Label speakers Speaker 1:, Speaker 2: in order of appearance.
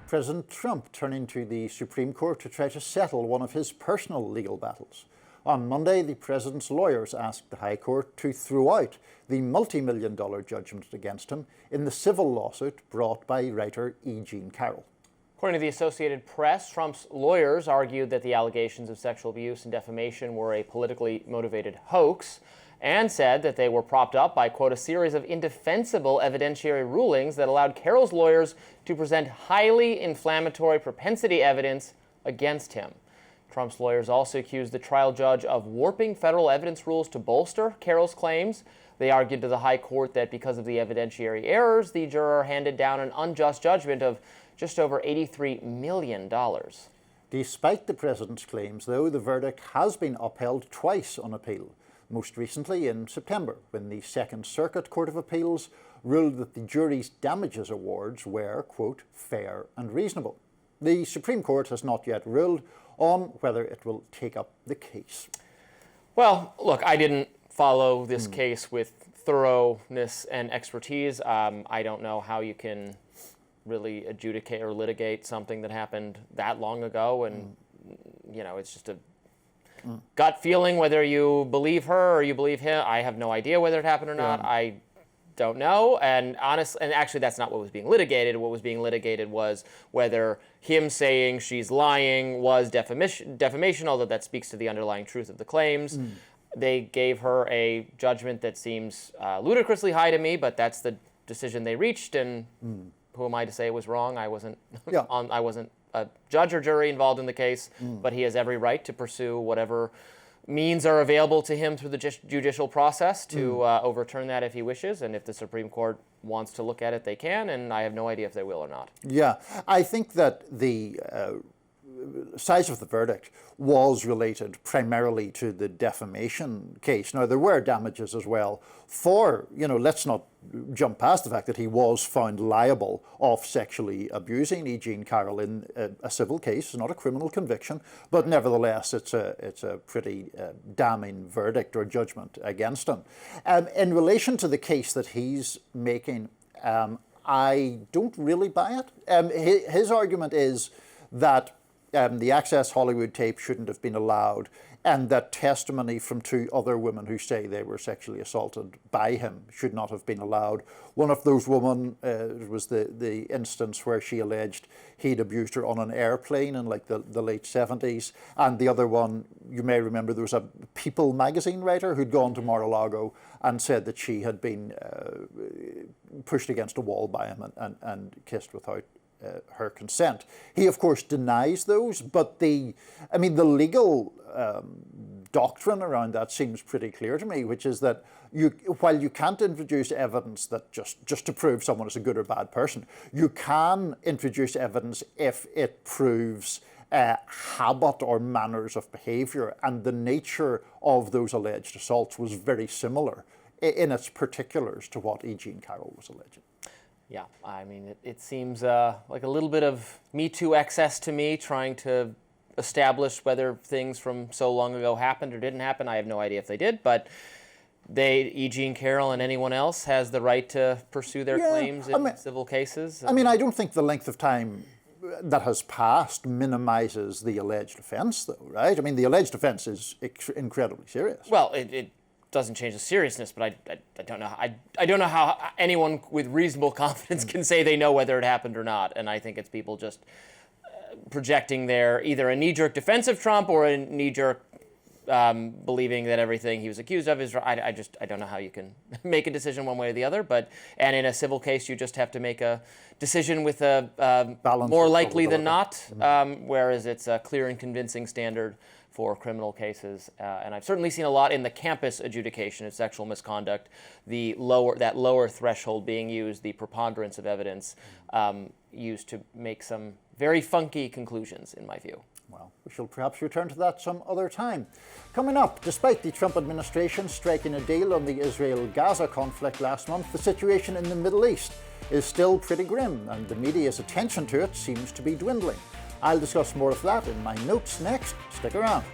Speaker 1: President Trump turning to the Supreme Court to try to settle one of his personal legal battles. On Monday, the president's lawyers asked the High Court to throw out the multi-million-dollar judgment against him in the civil lawsuit brought by writer E. Jean Carroll.
Speaker 2: According to the Associated Press, Trump's lawyers argued that the allegations of sexual abuse and defamation were a politically motivated hoax, and said that they were propped up by, quote, a series of indefensible evidentiary rulings that allowed Carroll's lawyers to present highly inflammatory propensity evidence against him. Trump's lawyers also accused the trial judge of warping federal evidence rules to bolster Carroll's claims. They argued to the High Court that because of the evidentiary errors, the juror handed down an unjust judgment of just over $83 million.
Speaker 1: Despite the president's claims, though, the verdict has been upheld twice on appeal. Most recently in September, when the Second Circuit Court of Appeals ruled that the jury's damages awards were, quote, fair and reasonable. The Supreme Court has not yet ruled on whether it will take up the case.
Speaker 2: Well, look, I didn't follow this case with thoroughness and expertise. I don't know how you can really adjudicate or litigate something that happened that long ago, and you know, it's just a gut feeling whether you believe her or you believe him. I have no idea whether it happened or not. I don't know. And actually, that's not what was being litigated. What was being litigated was whether him saying she's lying was defamation, although that speaks to the underlying truth of the claims. They gave her a judgment that seems ludicrously high to me, but that's the decision they reached, and who am I to say it was wrong? I wasn't I wasn't a judge or jury involved in the case, but he has every right to pursue whatever means are available to him through the judicial process to overturn that if he wishes, and if the Supreme Court wants to look at it, they can, and I have no idea if they will or not.
Speaker 1: Yeah, I think that the size of the verdict was related primarily to the defamation case. Now, there were damages as well for, let's not jump past the fact that he was found liable of sexually abusing E. Jean Carroll in a civil case, not a criminal conviction, but nevertheless, it's a pretty damning verdict or judgment against him. In relation to the case that he's making, I don't really buy it. His argument is that the Access Hollywood tape shouldn't have been allowed, and that testimony from two other women who say they were sexually assaulted by him should not have been allowed. One of those women was the instance where she alleged he'd abused her on an airplane in like the late 70s, and the other one, you may remember, there was a People magazine writer who'd gone to Mar-a-Lago and said that she had been pushed against a wall by him and kissed without her consent. He, of course, denies those, but the legal doctrine around that seems pretty clear to me, which is that while you can't introduce evidence that just to prove someone is a good or bad person, you can introduce evidence if it proves habit or manners of behavior, and the nature of those alleged assaults was very similar in its particulars to what E. Jean Carroll was alleging.
Speaker 2: Yeah, I mean, it seems like a little bit of Me Too excess to me, trying to establish whether things from so long ago happened or didn't happen. I have no idea if they did, but E. Jean Carroll and anyone else has the right to pursue their claims in civil cases.
Speaker 1: I don't think the length of time that has passed minimizes the alleged offense, though, right? I mean, the alleged offense is incredibly serious.
Speaker 2: Well, it doesn't change the seriousness, but I don't know. I don't know how anyone with reasonable confidence can say they know whether it happened or not. And I think it's people just projecting their either a knee-jerk defense of Trump or a knee-jerk believing that everything he was accused of is right. I don't know how you can make a decision one way or the other. And in a civil case, you just have to make a decision with a more likely than not, whereas it's a clear and convincing standard for criminal cases, and I've certainly seen a lot in the campus adjudication of sexual misconduct, that lower threshold being used, the preponderance of evidence used to make some very funky conclusions, in my view.
Speaker 1: Well, we shall perhaps return to that some other time. Coming up, despite the Trump administration striking a deal on the Israel-Gaza conflict last month, the situation in the Middle East is still pretty grim, and the media's attention to it seems to be dwindling. I'll discuss more of that in my notes next. Stick around.